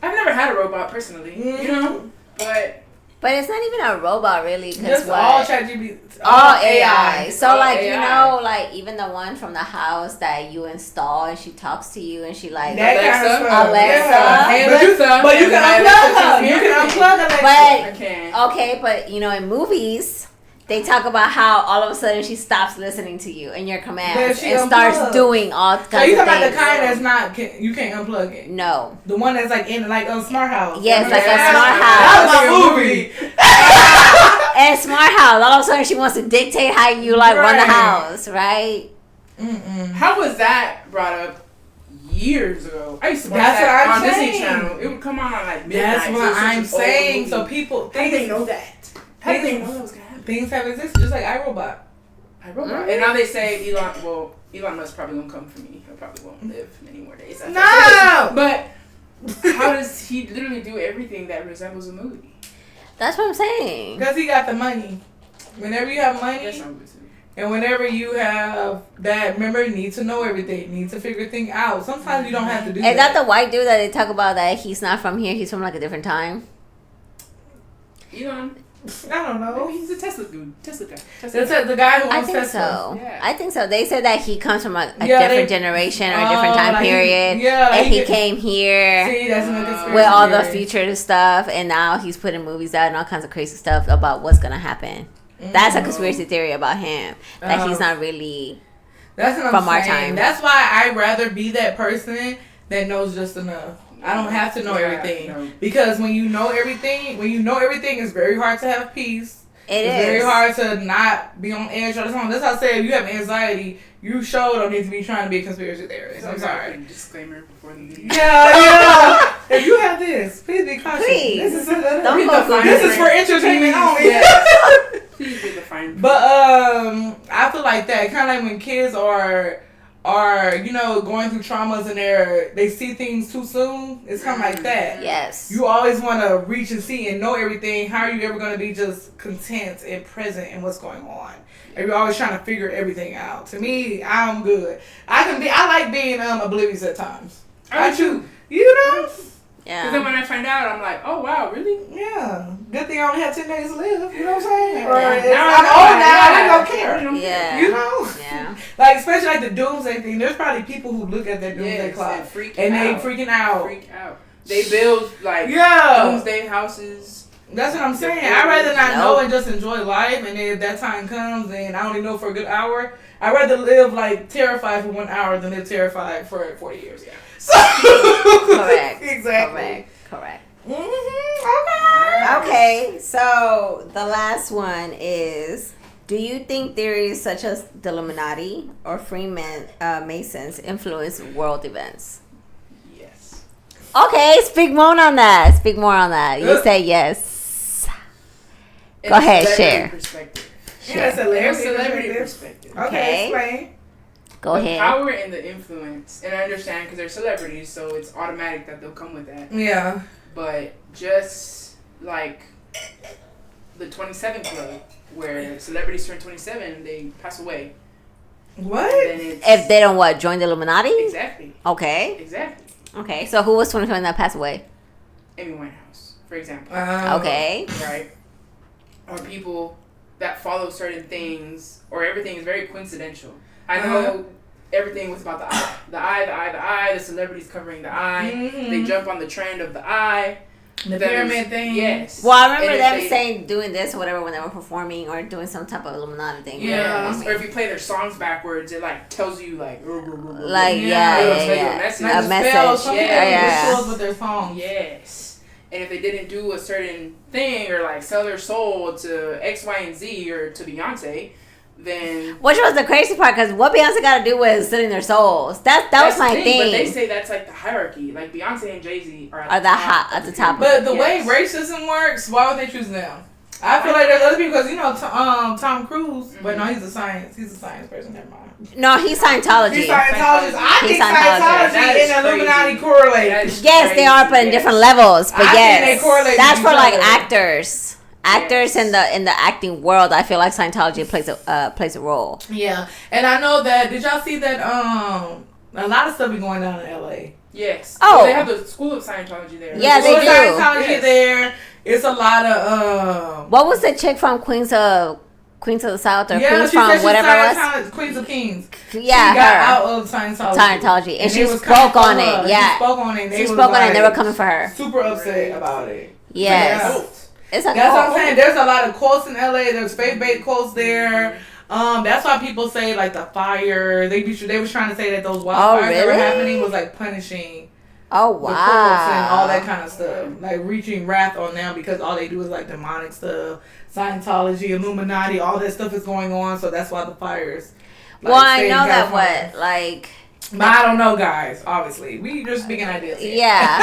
I've never had a robot personally, you know, but it's not even a robot really. Just all ChatGPT, all AI. So all like AI. you know, like even the one from the house that you install and she talks to you and she like Alexa. Yeah. Hey Alexa. But you can unplug her. You can unplug Alexa. But okay, but you know in movies. They talk about how all of a sudden she stops listening to you and your commands and starts doing all kinds of things. So you talking about the kind that's not, you can't unplug it? No. The one that's like in like a smart house. Yes, like a smart house. That was my movie. And smart house, all of a sudden she wants to dictate how you like run the house, right? How was that brought up years ago? I used to watch that's that what I'm on saying. Disney Channel. It would come on like midnight. That's what I'm saying. So people, how do they know that? How do they know that was gonna happen? Things have existed, just like iRobot. And now they say Elon Musk probably won't come for me. He probably won't live many more days. No! But how does he literally do everything that resembles a movie? That's what I'm saying. Because he got the money. Whenever you have money, and whenever you have that, remember, you need to know everything. You need to figure things out. Sometimes you don't have to do that. Is that the white dude that they talk about that he's not from here? He's from like a different time? Elon? I don't know. Maybe he's a Tesla dude. Tesla guy. The guy who owns Tesla. Tesla. Yeah. I think so. They said that he comes from a different generation or a different time period. And he came here with all the future stuff. And now he's putting movies out and all kinds of crazy stuff about what's going to happen. That's a conspiracy theory about him. That he's not really from our time. That's why I'd rather be that person that knows just enough. I don't have to know everything. Because when you know everything, it's very hard to have peace. It's very hard to not be on edge all the time. That's how I say if you have anxiety, you sure don't need to be trying to be a conspiracy theorist. I'm sorry. Disclaimer before the video. Yeah. If you have this, please be cautious. Please. This is for entertainment only. Yes. Please be the fine. But I feel like that. Kind of like when kids are going through traumas and they see things too soon. It's kind of like that. Yes. You always want to reach and see and know everything. How are you ever going to be just content and present in what's going on? And you're always trying to figure everything out. To me, I'm good. I like being oblivious at times. I do. You know? Yeah. Because then when I find out, I'm like, oh wow, really? Yeah. Good thing I only have 10 days to live. You know what I'm saying? Or I'm old now. I don't care. Yeah. You know? Yeah. Like, especially like the doomsday thing. There's probably people who look at that doomsday clock and they freaking out. Freak out. They build like doomsday houses That's what I'm saying. I'd rather not know and just enjoy life, and then if that time comes and I only know for a good hour, I'd rather live like terrified for 1 hour than live terrified for 40 years. Yeah. So correct. Exactly. Correct. Mm-hmm. Okay. So the last one is: do you think there is such as the Illuminati or Freemasons influence world events? Yes. Okay, speak more on that. You say yes. Go ahead, share. Yeah, celebrity perspective. Okay, explain. Go ahead. The power and the influence, and I understand because they're celebrities, so it's automatic that they'll come with that. Yeah. But just like the 27 Club, where celebrities turn 27, they pass away. What? If they don't join the Illuminati? Exactly. Okay. Exactly. Okay, so who was 27 that passed away? Amy Winehouse, for example. Okay. Right. Or people that follow certain things, or everything is very coincidental. I know everything was about the eye, the celebrities covering the eye. Mm-hmm. They jump on the trend of the eye. The pyramid thing. Yes. Well, I remember them saying doing this or whatever when they were performing or doing some type of Illuminati thing. Yeah. Or if you play their songs backwards, it like tells you like. Like It'll tell you a message. A message. Yeah. With their songs. Yes. And if they didn't do a certain thing or like sell their soul to X, Y, and Z or to Beyonce, then which was the crazy part because what Beyonce got to do with selling their souls. That was my thing. But they say that's like the hierarchy. Like Beyonce and Jay-Z are at the top. But the way racism works, why would they choose them? I feel like there's other people because Tom Cruise, but no, he's a science person. Never mind. No, he's Scientology. He's Scientologist. I think Scientology and Illuminati correlate. Yes, they are, but in different levels. But yes, that's for like actors. Actors in the acting world, I feel like Scientology plays a role. Yeah, and I know that. Did y'all see that? A lot of stuff be going down in L.A. Yes. Oh, so they have the School of Scientology there. Yeah, they do. Scientology there. It's a lot of. What was the chick from Queens of the South or Queens from whatever it was? Queens of Kings. Yeah, she got out of Scientology. And she spoke on it. Yeah, she spoke on it. She spoke on it. And they were coming for her. Super upset about it. Yes. That's what I'm saying. There's a lot of quotes in LA. There's faith-based quotes there. That's why people say like the fire. They was trying to say that those wildfires that were happening was like punishing. Oh wow! The cults and all that kind of stuff, like reaching wrath on them because all they do is like demonic stuff, Scientology, Illuminati, all that stuff is going on. So that's why the fires. Like, well, I know that like. But I don't know, guys. Obviously, we just speaking ideas here. Yeah.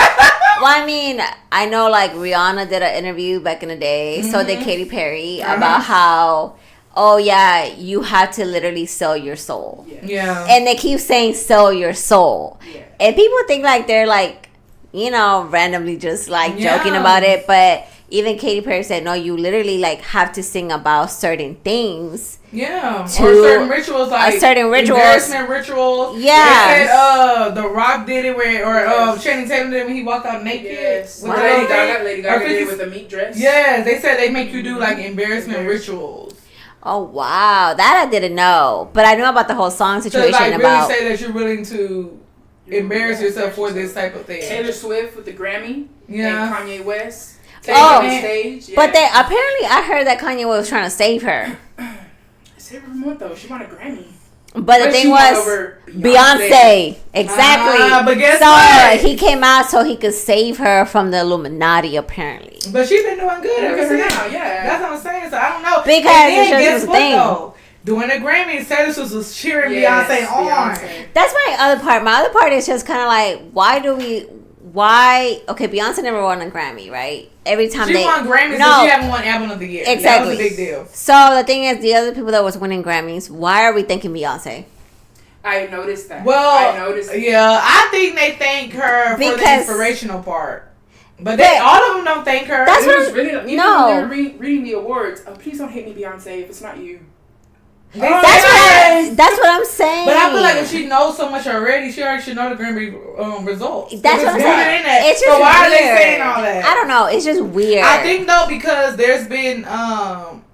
Well, I mean, I know like Rihanna did an interview back in the day. Mm-hmm. So did Katy Perry about how, oh yeah, you have to literally sell your soul. Yeah. And they keep saying sell your soul. Yeah. And people think like they're like, randomly just like joking about it. But even Katy Perry said, no, you literally like have to sing about certain things. Yeah, or certain rituals, like embarrassment rituals. Yeah, they said The Rock did it or Channing Tatum did it when he walked out naked. Yes, with Lady Gaga did it with a meat dress. Yeah, they said they make you do like embarrassment rituals. Oh wow, that I didn't know, but I know about the whole song situation. So really say that you're willing to embarrass yourself for this type of thing. Taylor Swift with the Grammy. Yeah, and Kanye West. On stage. Yeah. But apparently I heard that Kanye was trying to save her. Save her from what though? She won a Grammy. But the thing was Beyonce. Exactly. But guess what? He came out so he could save her from the Illuminati apparently. But she's been doing good ever since. Yeah. That's what I'm saying. So I don't know. Because it's just a thing. Though? Doing the Grammys, Taylor Swift was cheering Beyonce on. That's my other part. My other part is just kind of like, okay, Beyonce never won a Grammy, right? Every time she won Grammys, but she haven't won Album of the Year. Exactly. That was a big deal. So the thing is, the other people that was winning Grammys, why are we thanking Beyonce? I noticed that. Well, yeah, I think they thank her for the inspirational part. But all of them don't thank her. That's what I'm really. Even when they were reading the awards, please don't hate me, Beyonce, if it's not you. That's what I'm saying. But I feel like if she knows so much already, she already should know the Grammy results. That's what I'm saying. It's just so why weird. Are they saying all that? I don't know. It's just weird. I think though because there's been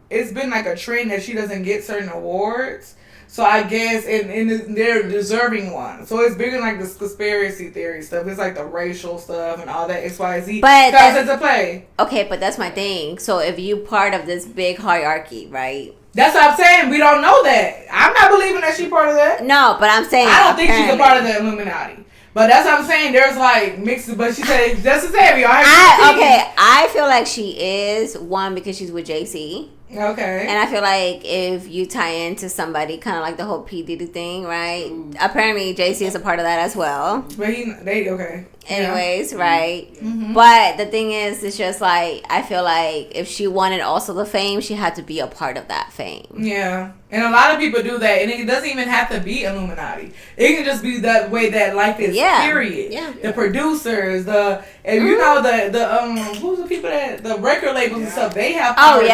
it's been like a trend that she doesn't get certain awards. So I guess, and they're deserving one. So it's bigger than like this conspiracy theory stuff. It's like the racial stuff and all that XYZ. But that's a play. Okay, but that's my thing. So if you part of this big hierarchy, right? That's what I'm saying. We don't know that. I'm not believing that she's part of that. No, but I'm saying I don't think she's a part of the Illuminati. But that's what I'm saying. There's like mixed. But she said just to say, I feel like she is one because she's with JC. Okay. And I feel like if you tie into somebody, kind of like the whole P. Diddy thing, right? Apparently, JC is a part of that as well. But okay. Anyways, right? Mm-hmm. But the thing is, it's just like, I feel like if she wanted also the fame, she had to be a part of that fame. Yeah. And a lot of people do that. And it doesn't even have to be Illuminati. It can just be that way that life is, period. Yeah. The producers, you know, who's the people that, the record labels and stuff, they have power too.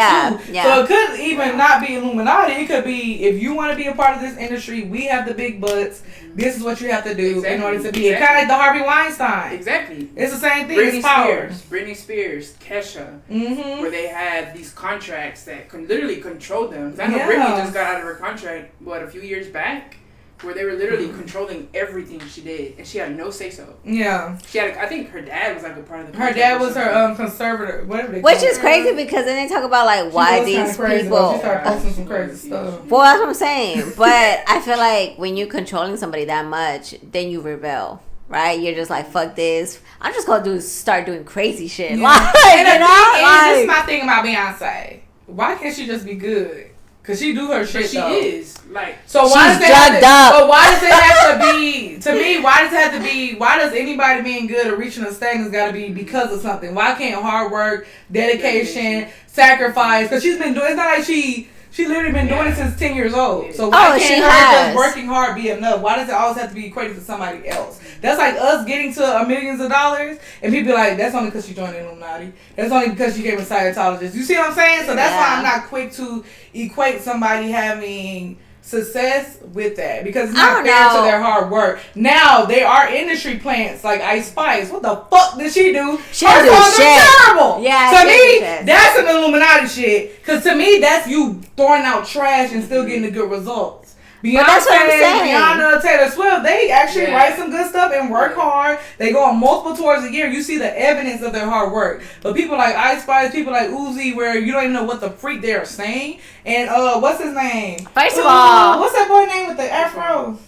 Yeah. So it could even not be Illuminati. It could be, if you want to be a part of this industry, we have the big butts. This is what you have to do in order to be kind of like the Harvey Weinstein. Exactly. It's the same thing. It's power. Britney Spears, Kesha, where they had these contracts that literally controlled them. I know Britney just got out of her contract, a few years back, where they were literally controlling everything she did, and she had no say so. Yeah. She had. I think her dad was like a part of the. Her dad was her conservator, whatever. Which is crazy because then they talk about like why these people. She started posting some crazy stuff. Well, that's what I'm saying. But I feel like when you're controlling somebody that much, then you rebel. Right? You're just like, fuck this. I'm just gonna start doing crazy shit. Yeah. This is my thing about Beyonce. Why can't she just be good? Cause she do her shit. She is like. So why does it have to? But why does it have to be? To me, why does it have to be? Why does anybody being good or reaching a status got to be because of something? Why can't hard work, dedication, sacrifice? Cause she's been doing. It's not like she literally been doing it since 10 years old. So why can't her just working hard be enough? Why does it always have to be equated to somebody else? That's like us getting to millions of dollars, and people be like, that's only because she joined the Illuminati. That's only because she became a Scientologist. You see what I'm saying? So that's why I'm not quick to equate somebody having success with that, because it's not fair to their hard work. Now there are industry plants like Ice Spice. What the fuck did she do? She did shit. Terrible. Yeah. To me, that's an Illuminati shit. Because to me, that's you throwing out trash and still getting the good results. Beyonce, Rihanna, Taylor Swift, they actually write some good stuff and work hard. They go on multiple tours a year. You see the evidence of their hard work. But people like Ice Spice, people like Uzi, where you don't even know what the freak they're saying. And what's his name? First of all, what's that boy name with the afro?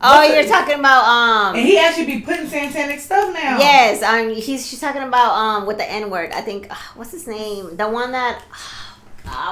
You're talking about and he actually be putting satanic stuff now. Yes, she's talking about with the N-word. I think what's his name? The one that.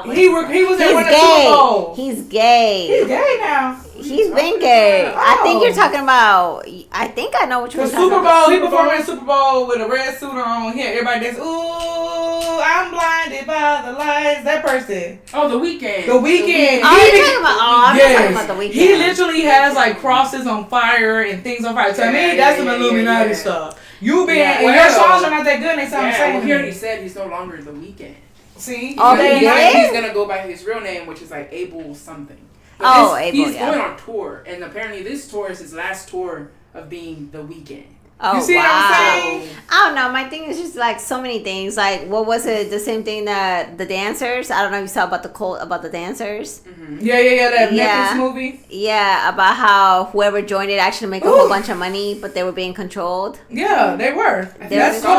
He was in one of the Super Bowl. He's gay. He's gay now. He's been gay. I think you're talking about. I think I know what you're talking about. The Super Bowl. He performed in the Super Bowl with a red suit on. Here, everybody dance. Ooh, I'm blinded by the lights. That person. Oh, The Weeknd. The Weeknd. I'm talking about The Weeknd. He literally has like crosses on fire and things on fire. To me, that's some Illuminati stuff. You been and your songs are not that good. And they sound the same. Well, he already said he's no longer The Weeknd. See? He's going to go by his real name, which is like Abel something. But Abel, he's going on tour. And apparently this tour is his last tour of being The Weeknd. Oh, you see what I'm saying? I don't know. My thing is just like so many things. Like, what was it? The same thing that the dancers. I don't know if you saw about the dancers. Mm-hmm. Yeah. That Netflix movie. Yeah, about how whoever joined it actually make a whole bunch of money, but they were being controlled. Yeah, they were. I saw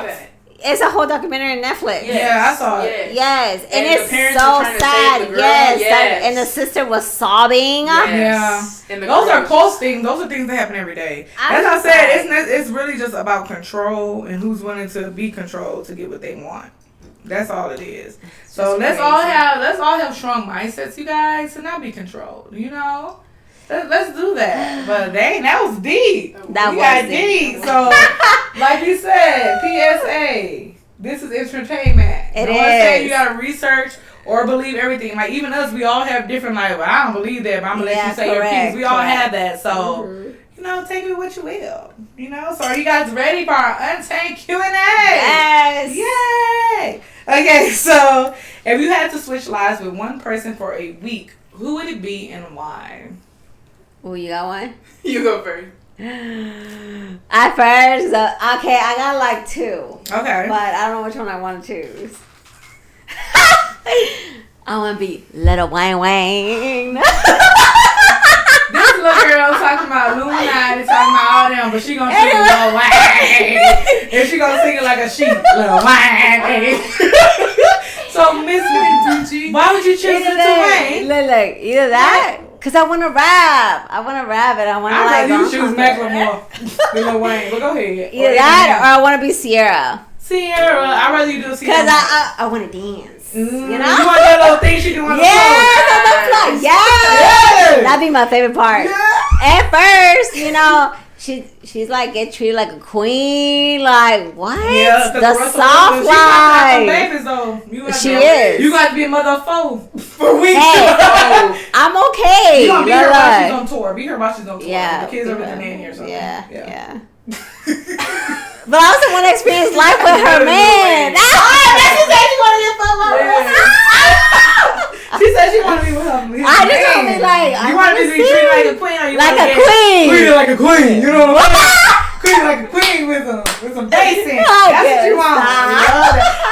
that. It's a whole documentary on Netflix. Yeah, I saw it. Yes, and it's so sad. Yes, and the sister was sobbing. Yes. Yeah, and those are close things. Those are things that happen every day. As I said, it's really just about control and who's willing to be controlled to get what they want. That's all it is. So let's all have strong mindsets, you guys, to not be controlled. You know. Let's do that. But dang, that was deep. That was deep. So, like you said, PSA, this is entertainment. It is. Say you gotta research or believe everything. Like even us, we all have different. Like, well, I don't believe that, but I'm gonna let you say your piece. We all have that. So, you know, take it what you will. You know. So, are you guys ready for our Untamed Q&A? Yes. Yay. Okay. So, if you had to switch lives with one person for a week, who would it be and why? Oh, you got one? You go first. At first, okay, I got like two. Okay. But I don't know which one I want to choose. I want to be Little Wayne. This little girl talking about Illuminati, talking about all them, but she gonna sing Lil Wayne. And she gonna sing it like a sheep, Lil Wayne. So, Miss Gucci, why would you choose Lil Wayne? Look, either that, because I want to rap. I want to rap it. I want to like. You choose Macklemore than Lil Wayne, but go ahead. Either that, or I want to be Sierra. Sierra, I'd rather you do Sierra. Because I want to dance. You know? You want that little thing she do on the floor? On the floor. Yes. That'd be my favorite part. Yeah. At first, you know, she's like get treated like a queen. Like what? Yeah, the soft life. Babies though. She is. You got to be a mother of four for weeks. Hey, I'm okay. You gonna be her while she's on tour. Be her while she's on tour. Yeah. The kids are with the nanny or something. Yeah. But I also want to experience life with her man. That's she said she want to get football. She said she want to be with her man. I just want to be like, you want to be treated like a queen, or you like want a queen? Treated like a queen. You know what I'm saying? Treated like a queen with some dancing. That's what you want.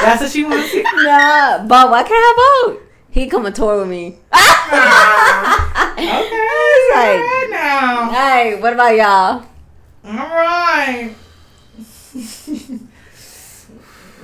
That's what she wants. Nah, but why can't I vote? He come and tour with me. Okay. Like, right now. Hey, what about y'all? All right.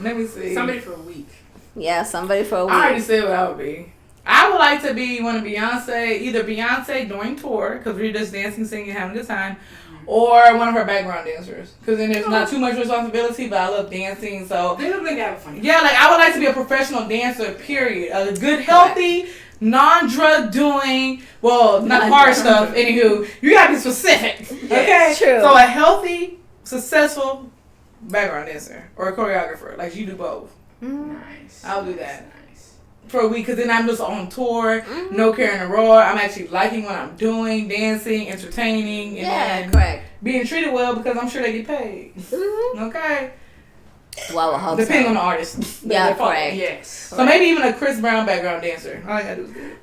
Let me see. Somebody for a week. Yeah, somebody for a week. I already said what I would be. I would like to be one of Beyonce, either Beyonce during tour, because we're just dancing, singing, having a good time, or one of her background dancers. Because then there's not too much responsibility, but I love dancing, so. They look like they have fun. Yeah, like I would like to be a professional dancer, period. A good, healthy, non-drug doing, well, not hard stuff, anywho. You gotta be specific, okay? True. So a healthy, successful background dancer or a choreographer, like you do both. Nice. I'll do that. Nice. For a week, because then I'm just on tour, no caring a roar. I'm actually liking what I'm doing, dancing, entertaining, and correct. being treated well because I'm sure they get paid. Okay. Well, I hope depending so. on the artist. Yeah, correct. Yes. So maybe even a Chris Brown background dancer. All I gotta do is good.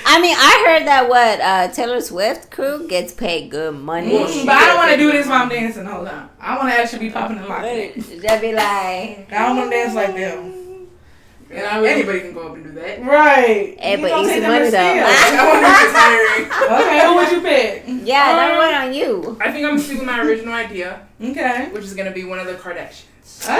I mean, I heard that Taylor Swift crew gets paid good money. But I don't want to do this while I'm dancing the whole time. I want to actually be popping and locking. They'll be like, I don't want to dance like them. And anybody can go up and do that. Right. Hey, but easy money though. I want to get hiring. Okay, who would you pick? Yeah, that went on you. I think I'm going to stick with my original idea. Okay. Which is going to be one of the Kardashians. Okay. Oh,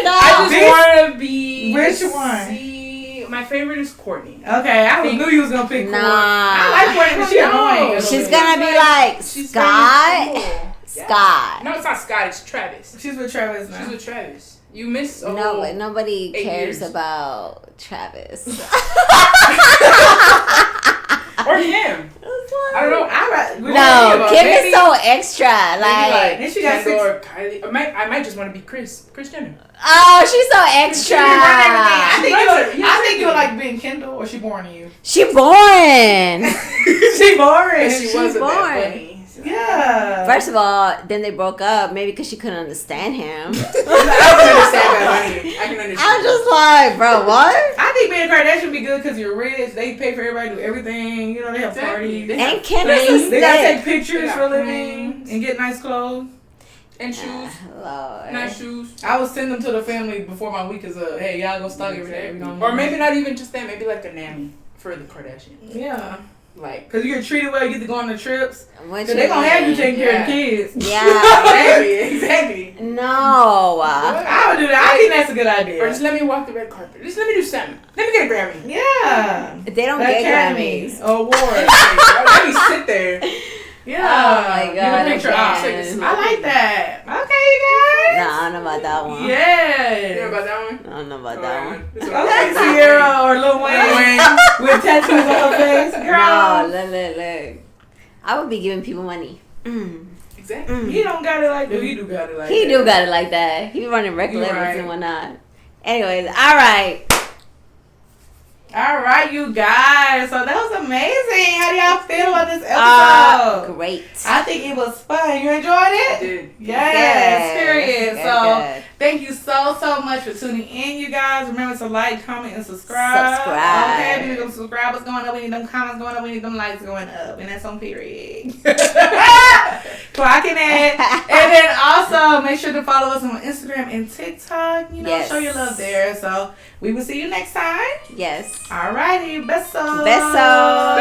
no. I just want to be. Which one? See, my favorite is Courtney. Okay, I knew you was gonna pick Courtney. Nah. I like Courtney, but she annoying. She's gonna be like Scott. Cool. Scott. No, it's not Scott. It's Travis. She's with Travis now. She's with Travis. You miss Nobody 8 cares years. about Travis. Or him. I don't know. No, Kim is so extra. Like and she got or Kylie. I might just want to be Kris Jenner. Oh, she's so extra. I think you would like being Kendall, or she born to you. She born. She born. She was born. Yeah. First of all, then they broke up. Maybe because she couldn't understand him. I can understand that, honey. I can understand. I'm just like, bro, what? I think being a Kardashian would be good because you're rich. They pay for everybody to do everything. You know, they have parties. And Kim is they gotta take pictures for a living and get nice clothes. And shoes. Lord. Nice shoes. I would send them to the family before my week is up. Hey, y'all go stock every day. Or maybe not even just that. Maybe like a nanny for the Kardashians. Yeah. Like, because you get treated well, you get to go on the trips. Because they're going to have you taking care of the kids. Yeah. Exactly. No. I would do that. I think that's a good idea. Or just let me walk the red carpet. Just let me do something. Let me get a Grammy. Yeah. They don't get Grammys. Awards. Let me sit there. Yeah. Oh my God. Picture I like that. Okay, you guys. Nah, I don't know about that one. Yeah. You know about that one? I don't know about that one. Okay, Sierra or Lil Wayne with tattoos on her face. Girl. No, look. I would be giving people money. Exactly. He don't got it like that. He do got it like that. He do got it like that. He be running record labels and whatnot. Anyways, all right. All right, you guys. So that was amazing. How do y'all feel about this episode? Great. I think it was fun. You enjoyed it? I did. Yes, period. So Thank you so much for tuning in, you guys. Remember to like, comment, and subscribe. Okay, we need them subscribers going up. We need them comments going up. We need them likes going up. And that's on period. Clocking it. And then also make sure to follow us on Instagram and TikTok. You know, show your love there. So we will see you next time. Yes. Alrighty. Besos. Besos.